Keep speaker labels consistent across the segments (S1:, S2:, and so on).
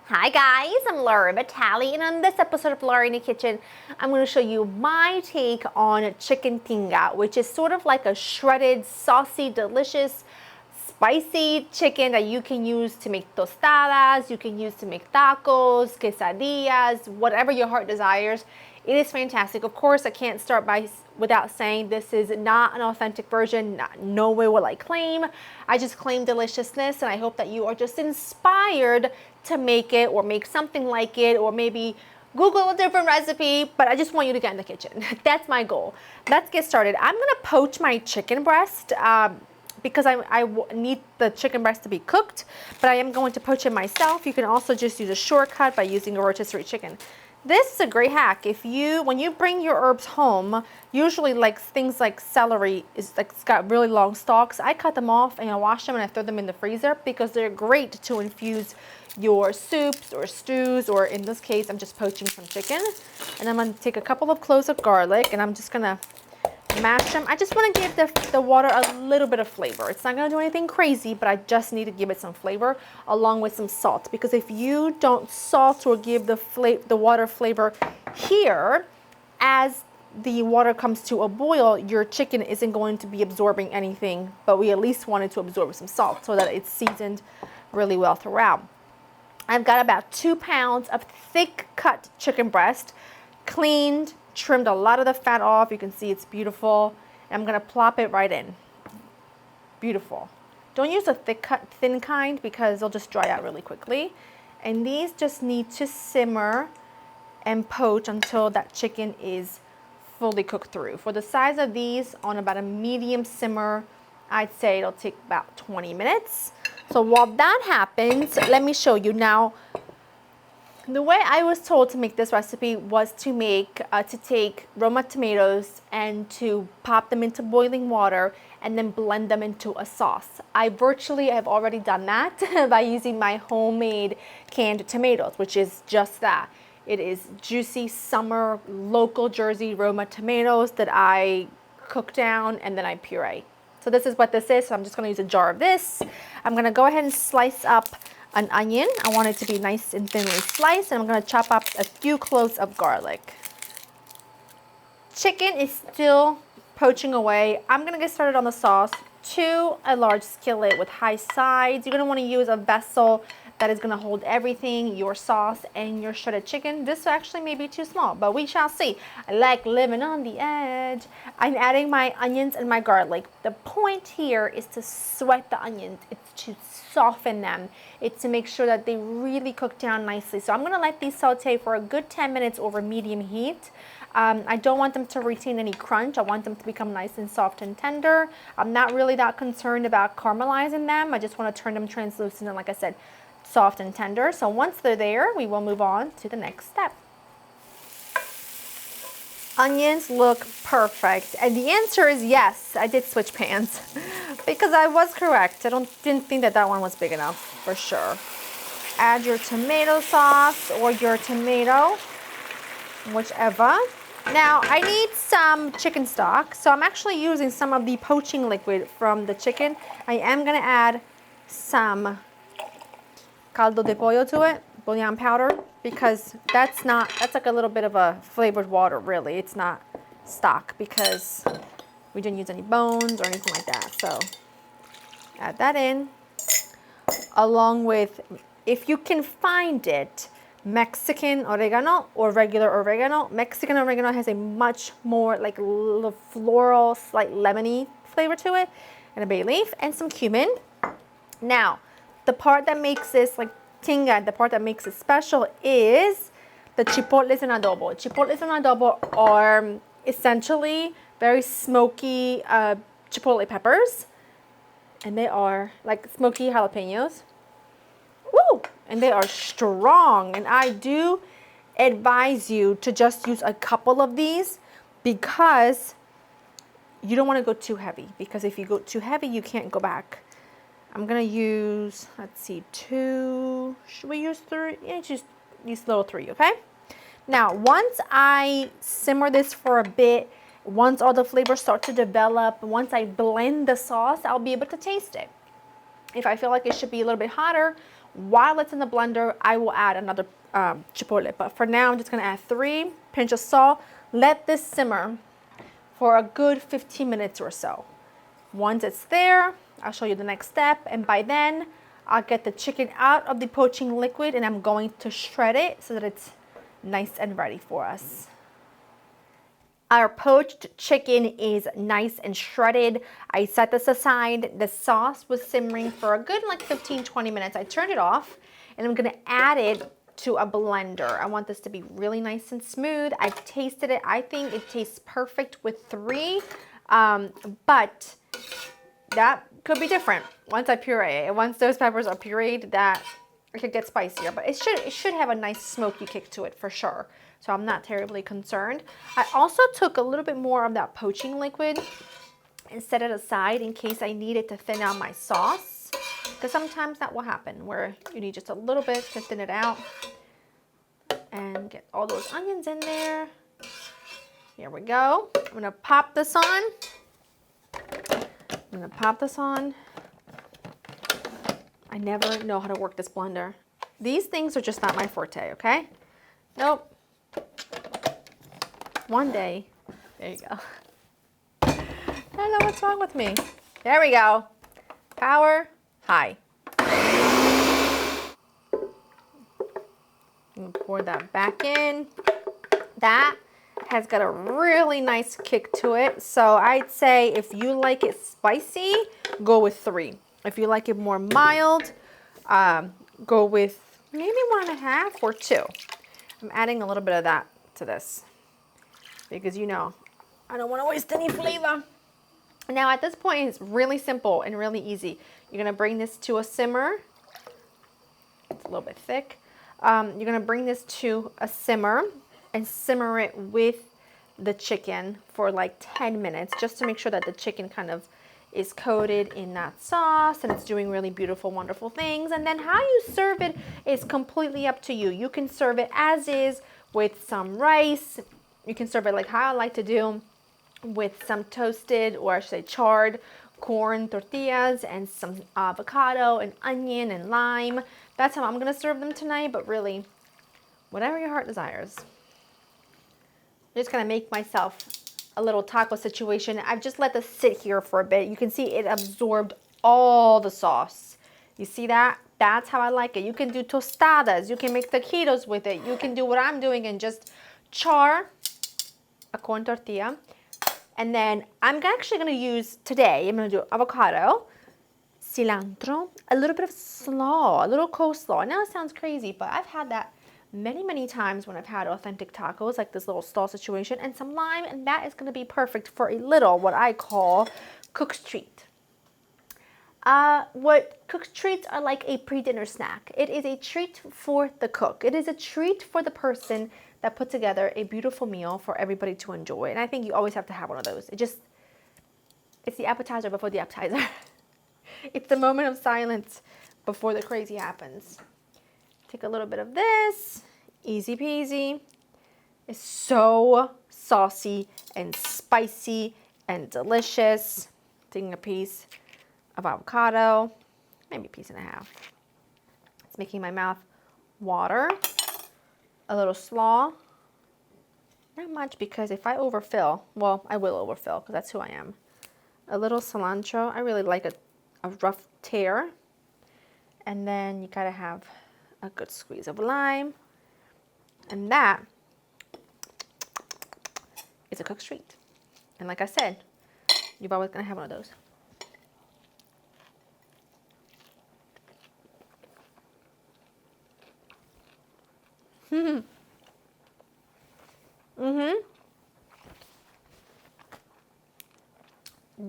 S1: Hi guys, I'm Laura Vitale, and on this episode of Laura in the Kitchen, I'm going to show you my take on chicken tinga, which is sort of like a shredded, saucy, delicious, spicy chicken that you can use to make tostadas, you can use to make tacos, quesadillas, whatever your heart desires. It is fantastic. Of course, I can't start without saying this is not an authentic version. No way will I claim. I just claim deliciousness, and I hope that you are just inspired to make it or make something like it, or maybe Google a different recipe, but I just want you to get in the kitchen. That's my goal. Let's get started. I'm gonna poach my chicken breast because I need the chicken breast to be cooked, but I am going to poach it myself. You can also just use a shortcut by using a rotisserie chicken. This is a great hack. When you bring your herbs home, usually like things like celery it's got really long stalks. I cut them off and I wash them and I throw them in the freezer because they're great to infuse your soups or stews, or in this case, I'm just poaching some chicken. And I'm gonna take a couple of cloves of garlic and I'm just gonna mash them. I just want to give the water a little bit of flavor. It's not going to do anything crazy, but I just need to give it some flavor along with some salt, because if you don't salt or give the water flavor here, as the water comes to a boil, your chicken isn't going to be absorbing anything, but we at least want it to absorb some salt so that it's seasoned really well throughout. I've got about 2 pounds of thick cut chicken breast, cleaned, trimmed a lot of the fat off. You can see it's beautiful. And I'm gonna plop it right in. Beautiful. Don't use a thin kind because they'll just dry out really quickly. And these just need to simmer and poach until that chicken is fully cooked through. For the size of these, on about a medium simmer, I'd say it'll take about 20 minutes. So while that happens, let me show you now. The way I was told to make this recipe was to take Roma tomatoes and to pop them into boiling water and then blend them into a sauce. I virtually have already done that by using my homemade canned tomatoes, which is just that. It is juicy summer local Jersey Roma tomatoes that I cook down and then I puree. So this is what this is. So I'm just going to use a jar of this. I'm going to go ahead and slice up an onion. I want it to be nice and thinly sliced, and I'm going to chop up a few cloves of garlic. Chicken is still poaching away. I'm going to get started on the sauce. To a large skillet with high sides. You're going to want to use a vessel that is going to hold everything, your sauce and your shredded chicken. This actually may be too small, but we shall see. I like living on the edge. I'm adding my onions and my garlic. The point here is to sweat the onions. It's to soften them. It's to make sure that they really cook down nicely. So I'm going to let these saute for a good 10 minutes over medium heat. I don't want them to retain any crunch. I want them to become nice and soft and tender. I'm not really that concerned about caramelizing them. I just want to turn them translucent and, like I said, soft and tender. So once they're there, we will move on to the next step. Onions look perfect, and the answer is yes. I did switch pans because I was correct. Didn't think that one was big enough for sure. Add your tomato sauce or your tomato, whichever. Now I need some chicken stock, so I'm actually using some of the poaching liquid from the chicken. I am gonna add some caldo de pollo to it, bouillon powder, because that's like a little bit of a flavored water really. It's not stock because we didn't use any bones or anything like that. So add that in, along with, if you can find it, Mexican oregano or regular oregano. Mexican oregano has a much more like floral, slight lemony flavor to it, and a bay leaf and some cumin. Now, the part that makes this like tinga, the part that makes it special is the chipotles en adobo. Chipotles en adobo are essentially very smoky chipotle peppers, and they are like smoky jalapenos. Woo! And they are strong, and I do advise you to just use a couple of these because you don't want to go too heavy, because if you go too heavy you can't go back. I'm gonna use, let's see, 2, should we use 3? Yeah, just use little 3, okay? Now, once I simmer this for a bit, once all the flavors start to develop, once I blend the sauce, I'll be able to taste it. If I feel like it should be a little bit hotter, While it's in the blender, I will add another chipotle. But for now, I'm just gonna add 3 pinch of salt. Let this simmer for a good 15 minutes or so. Once it's there, I'll show you the next step. And by then, I'll get the chicken out of the poaching liquid and I'm going to shred it so that it's nice and ready for us. Our poached chicken is nice and shredded. I set this aside. The sauce was simmering for a good like 15-20 minutes. I turned it off and I'm gonna add it to a blender. I want this to be really nice and smooth. I've tasted it. I think it tastes perfect with 3, but that could be different once I puree it. Once those peppers are pureed, that it could get spicier, but it should have a nice smoky kick to it for sure. So I'm not terribly concerned. I also took a little bit more of that poaching liquid and set it aside in case I needed to thin out my sauce, because sometimes that will happen where you need just a little bit to thin it out. And get all those onions in there. Here we go. I'm gonna pop this on. I never know how to work this blender. These things are just not my forte, okay? Nope. One day, there you go. I don't know what's wrong with me. There we go. Power high. And pour that back in. That has got a really nice kick to it. So I'd say if you like it spicy, go with 3. If you like it more mild, go with maybe 1.5 or 2. I'm adding a little bit of that to this because you know, I don't want to waste any flavor. Now at this point, it's really simple and really easy. You're gonna bring this to a simmer. It's a little bit thick. You're gonna bring this to a simmer and simmer it with the chicken for like 10 minutes just to make sure that the chicken kind of is coated in that sauce and it's doing really beautiful, wonderful things. And then how you serve it is completely up to you. You can serve it as is with some rice. You can serve it like how I like to do, with some toasted, or I should say charred, corn tortillas and some avocado and onion and lime. That's how I'm gonna serve them tonight, but really, whatever your heart desires. I'm just gonna make myself a little taco situation. I've just let this sit here for a bit. You can see it absorbed all the sauce. You see that? That's how I like it. You can do tostadas. You can make taquitos with it. You can do what I'm doing and just char a corn tortilla. And then I'm actually gonna use, today, I'm gonna do avocado, cilantro, a little bit of slaw, a little coleslaw. Now it sounds crazy, but I've had that many times when I've had authentic tacos, like this little slaw situation, and some lime, and that is gonna be perfect for a little, what I call cook's treat. What cook's treats are like a pre-dinner snack. It is a treat for the cook. It is a treat for the person that put together a beautiful meal for everybody to enjoy. And I think you always have to have one of those. It's the appetizer before the appetizer. It's the moment of silence before the crazy happens. Take a little bit of this, easy peasy. It's so saucy and spicy and delicious. Taking a piece of avocado, maybe a piece and a half. It's making my mouth water. A little slaw, not much, because if I overfill, well, I will overfill because that's who I am. A little cilantro. I really like a rough tear. And then you gotta have a good squeeze of lime. And that is a cook's treat. And like I said, you're always gonna have one of those.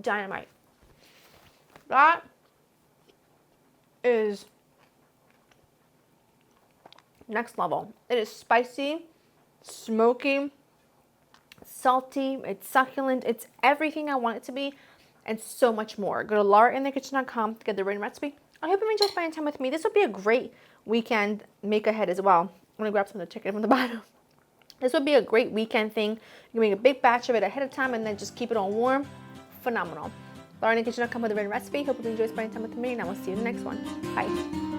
S1: Dynamite. That is next level. It is spicy, smoky, salty, it's succulent, it's everything I want it to be, and so much more. Go to laurainthekitchen.com to get the written recipe. I hope you enjoyed spending time with me. This would be a great weekend make ahead as well. I'm gonna grab some of the chicken from the bottom. This would be a great weekend thing. You can make a big batch of it ahead of time and then just keep it on warm. Phenomenal. LauraInTheKitchen.com with a written recipe. Hope you enjoyed spending time with me, and I will see you in the next one. Bye.